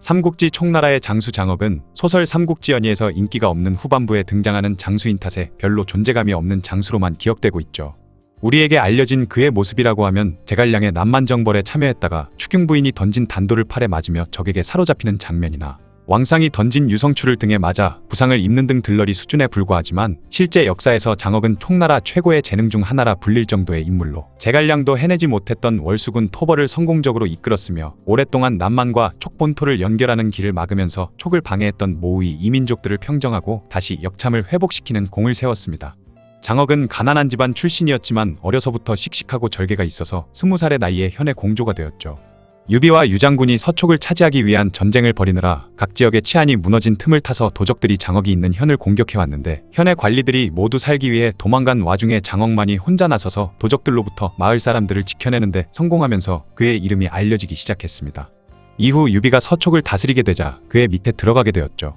삼국지 총나라의 장수 장억은 소설 삼국지연의에서 인기가 없는 후반부에 등장하는 장수인 탓에 별로 존재감이 없는 장수로만 기억되고 있죠. 우리에게 알려진 그의 모습이라고 하면 제갈량의 남만정벌에 참여했다가 추경 부인이 던진 단도를 팔에 맞으며 적에게 사로잡히는 장면이나 왕상이 던진 유성추를 등에 맞아 부상을 입는 등 들러리 수준에 불과하지만 실제 역사에서 장억은 총나라 최고의 재능 중 하나라 불릴 정도의 인물로 제갈량도 해내지 못했던 월수군 토벌을 성공적으로 이끌었으며 오랫동안 남만과 촉본토를 연결하는 길을 막으면서 촉을 방해했던 모의 이민족들을 평정하고 다시 역참을 회복시키는 공을 세웠습니다. 장억은 가난한 집안 출신이었지만 어려서부터 씩씩하고 절개가 있어서 20살의 나이에 현의 공조가 되었죠. 유비와 유장군이 서촉을 차지하기 위한 전쟁을 벌이느라 각 지역의 치안이 무너진 틈을 타서 도적들이 장억이 있는 현을 공격해왔는데 현의 관리들이 모두 살기 위해 도망간 와중에 장억만이 혼자 나서서 도적들로부터 마을 사람들을 지켜내는데 성공하면서 그의 이름이 알려지기 시작했습니다. 이후 유비가 서촉을 다스리게 되자 그의 밑에 들어가게 되었죠.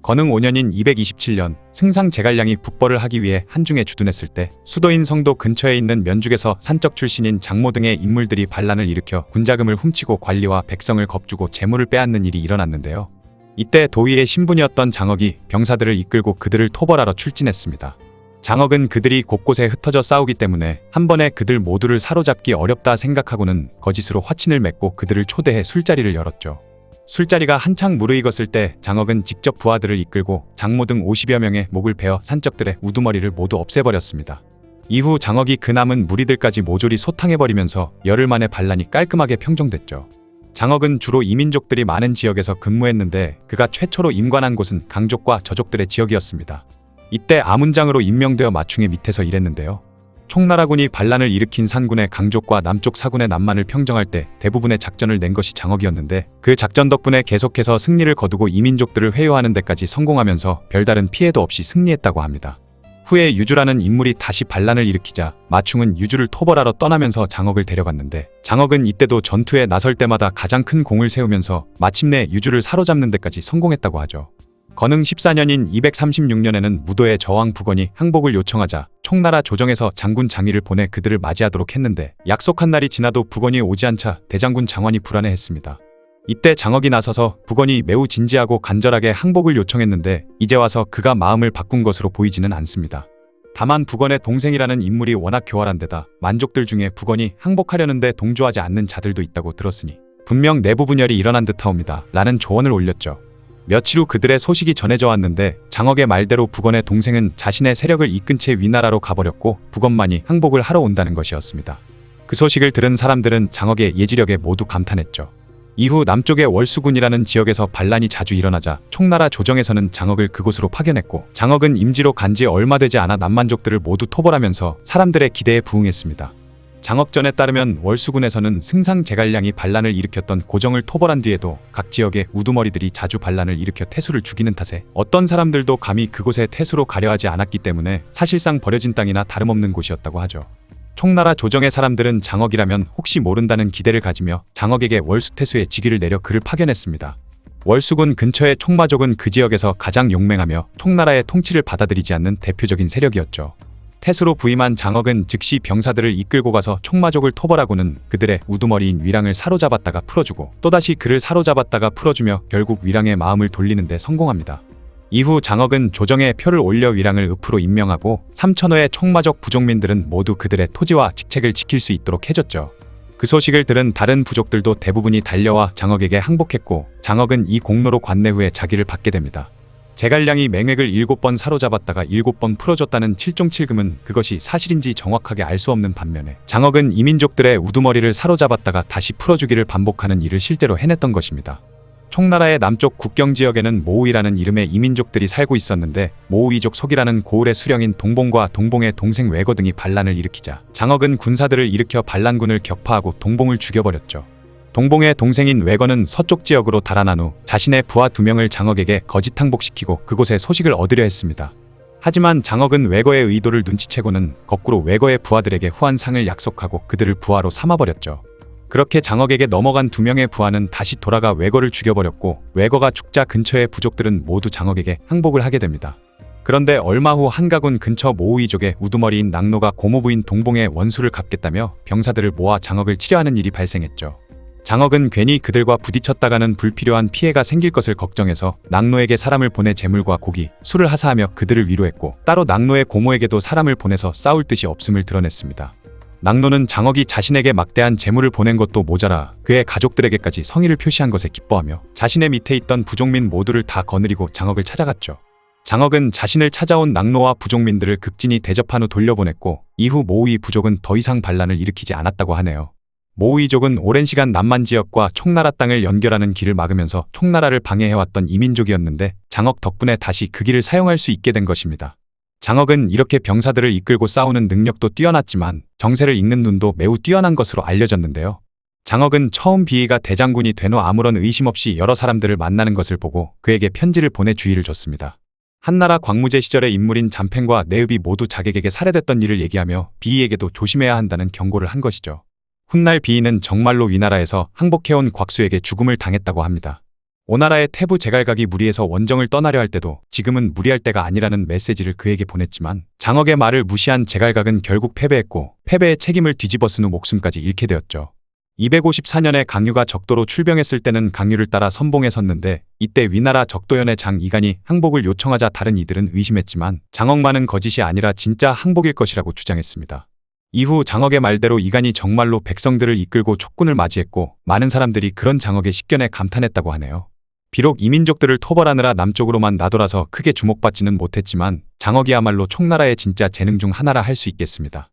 건흥 5년인 227년 승상 제갈량이 북벌을 하기 위해 한중에 주둔했을 때 수도인 성도 근처에 있는 면죽에서 산적 출신인 장모 등의 인물들이 반란을 일으켜 군자금을 훔치고 관리와 백성을 겁주고 재물을 빼앗는 일이 일어났는데요. 이때 도의의 신분이었던 장억이 병사들을 이끌고 그들을 토벌하러 출진했습니다. 장억은 그들이 곳곳에 흩어져 싸우기 때문에 한 번에 그들 모두를 사로잡기 어렵다 생각하고는 거짓으로 화친을 맺고 그들을 초대해 술자리를 열었죠. 술자리가 한창 무르익었을 때 장억은 직접 부하들을 이끌고 장모 등 50여 명의 목을 베어 산적들의 우두머리를 모두 없애버렸습니다. 이후 장억이 그 남은 무리들까지 모조리 소탕해버리면서 열흘 만에 반란이 깔끔하게 평정됐죠. 장억은 주로 이민족들이 많은 지역에서 근무했는데 그가 최초로 임관한 곳은 강족과 저족들의 지역이었습니다. 이때 아문장으로 임명되어 마충의 밑에서 일했는데요. 총나라군이 반란을 일으킨 산군의 강족과 남쪽 사군의 남만을 평정할 때 대부분의 작전을 낸 것이 장억이었는데 그 작전 덕분에 계속해서 승리를 거두고 이민족들을 회유하는 데까지 성공하면서 별다른 피해도 없이 승리했다고 합니다. 후에 유주라는 인물이 다시 반란을 일으키자 마충은 유주를 토벌하러 떠나면서 장억을 데려갔는데 장억은 이때도 전투에 나설 때마다 가장 큰 공을 세우면서 마침내 유주를 사로잡는 데까지 성공했다고 하죠. 건흥 14년인 236년에는 무도의 저왕 북원이 항복을 요청하자 총나라 조정에서 장군 장의를 보내 그들을 맞이하도록 했는데 약속한 날이 지나도 북원이 오지 않자 대장군 장원이 불안해했습니다. 이때 장억이 나서서 북원이 매우 진지하고 간절하게 항복을 요청했는데 이제 와서 그가 마음을 바꾼 것으로 보이지는 않습니다. 다만 북원의 동생이라는 인물이 워낙 교활한 데다 만족들 중에 북원이 항복하려는데 동조하지 않는 자들도 있다고 들었으니 분명 내부 분열이 일어난 듯하옵니다 라는 조언을 올렸죠. 며칠 후 그들의 소식이 전해져 왔는데 장억의 말대로 북원의 동생은 자신의 세력을 이끈 채 위나라로 가버렸고 북원만이 항복을 하러 온다는 것이었습니다. 그 소식을 들은 사람들은 장억의 예지력에 모두 감탄했죠. 이후 남쪽의 월수군이라는 지역에서 반란이 자주 일어나자 총나라 조정에서는 장억을 그곳으로 파견했고 장억은 임지로 간 지 얼마 되지 않아 남만족들을 모두 토벌하면서 사람들의 기대에 부응했습니다. 장억전에 따르면 월수군에서는 승상 제갈량이 반란을 일으켰던 고정을 토벌한 뒤에도 각 지역의 우두머리들이 자주 반란을 일으켜 태수를 죽이는 탓에 어떤 사람들도 감히 그곳에 태수로 가려 하지 않았기 때문에 사실상 버려진 땅이나 다름없는 곳이었다고 하죠. 총나라 조정의 사람들은 장억이라면 혹시 모른다는 기대를 가지며 장억에게 월수태수의 직위를 내려 그를 파견했습니다. 월수군 근처의 총마족은 그 지역에서 가장 용맹하며 총나라의 통치를 받아들이지 않는 대표적인 세력이었죠. 태수로 부임한 장억은 즉시 병사들을 이끌고 가서 총마족을 토벌하고는 그들의 우두머리인 위랑을 사로잡았다가 풀어주고 또다시 그를 사로잡았다가 풀어주며 결국 위랑의 마음을 돌리는 데 성공합니다. 이후 장억은 조정에 표를 올려 위랑을 읍으로 임명하고 3,000호의 총마족 부족민들은 모두 그들의 토지와 직책을 지킬 수 있도록 해줬죠. 그 소식을 들은 다른 부족들도 대부분이 달려와 장억에게 항복했고 장억은 이 공로로 관내 후에 자기를 받게 됩니다. 제갈량이 맹획을 7번 사로잡았다가 7번 풀어줬다는 7종7금은 그것이 사실인지 정확하게 알 수 없는 반면에 장억은 이민족들의 우두머리를 사로잡았다가 다시 풀어주기를 반복하는 일을 실제로 해냈던 것입니다. 총나라의 남쪽 국경지역에는 모우이라는 이름의 이민족들이 살고 있었는데 모우이족 속이라는 고을의 수령인 동봉과 동봉의 동생 외거 등이 반란을 일으키자 장억은 군사들을 일으켜 반란군을 격파하고 동봉을 죽여버렸죠. 동봉의 동생인 외거는 서쪽 지역으로 달아난 후 자신의 부하 2명을 장억에게 거짓 항복시키고 그곳에 소식을 얻으려 했습니다. 하지만 장억은 외거의 의도를 눈치채고는 거꾸로 외거의 부하들에게 후한상을 약속하고 그들을 부하로 삼아버렸죠. 그렇게 장억에게 넘어간 2명의 부하는 다시 돌아가 외거를 죽여버렸고 외거가 죽자 근처의 부족들은 모두 장억에게 항복을 하게 됩니다. 그런데 얼마 후 한가군 근처 모우이족의 우두머리인 낙노가 고모부인 동봉의 원수를 갚겠다며 병사들을 모아 장억을 치려하는 일이 발생했죠. 장억은 괜히 그들과 부딪혔다가는 불필요한 피해가 생길 것을 걱정해서 낙노에게 사람을 보내 재물과 고기, 술을 하사하며 그들을 위로했고 따로 낙노의 고모에게도 사람을 보내서 싸울 뜻이 없음을 드러냈습니다. 낙노는 장억이 자신에게 막대한 재물을 보낸 것도 모자라 그의 가족들에게까지 성의를 표시한 것에 기뻐하며 자신의 밑에 있던 부족민 모두를 다 거느리고 장억을 찾아갔죠. 장억은 자신을 찾아온 낙노와 부족민들을 극진히 대접한 후 돌려보냈고 이후 모우이 부족은 더 이상 반란을 일으키지 않았다고 하네요. 모우이족은 오랜 시간 남만 지역과 총나라 땅을 연결하는 길을 막으면서 총나라를 방해해왔던 이민족이었는데 장억 덕분에 다시 그 길을 사용할 수 있게 된 것입니다. 장억은 이렇게 병사들을 이끌고 싸우는 능력도 뛰어났지만 정세를 읽는 눈도 매우 뛰어난 것으로 알려졌는데요. 장억은 처음 비위가 대장군이 된 후 아무런 의심 없이 여러 사람들을 만나는 것을 보고 그에게 편지를 보내 주의를 줬습니다. 한나라 광무제 시절의 인물인 잠팽과 내읍이 모두 자객에게 살해됐던 일을 얘기하며 비위에게도 조심해야 한다는 경고를 한 것이죠. 훗날 비위는 정말로 위나라에서 항복해온 곽수에게 죽음을 당했다고 합니다. 오나라의 태부 제갈각이 무리해서 원정을 떠나려 할 때도 지금은 무리할 때가 아니라는 메시지를 그에게 보냈지만 장억의 말을 무시한 제갈각은 결국 패배했고 패배의 책임을 뒤집어 쓴 후 목숨까지 잃게 되었죠. 254년에 강유가 적도로 출병했을 때는 강유를 따라 선봉에 섰는데 이때 위나라 적도연의 장 이간이 항복을 요청하자 다른 이들은 의심했지만 장억만은 거짓이 아니라 진짜 항복일 것이라고 주장했습니다. 이후 장억의 말대로 이간이 정말로 백성들을 이끌고 촉군을 맞이했고 많은 사람들이 그런 장억의 식견에 감탄했다고 하네요. 비록 이민족들을 토벌하느라 남쪽으로만 나돌아서 크게 주목받지는 못했지만 장억이야말로 총나라의 진짜 재능 중 하나라 할 수 있겠습니다.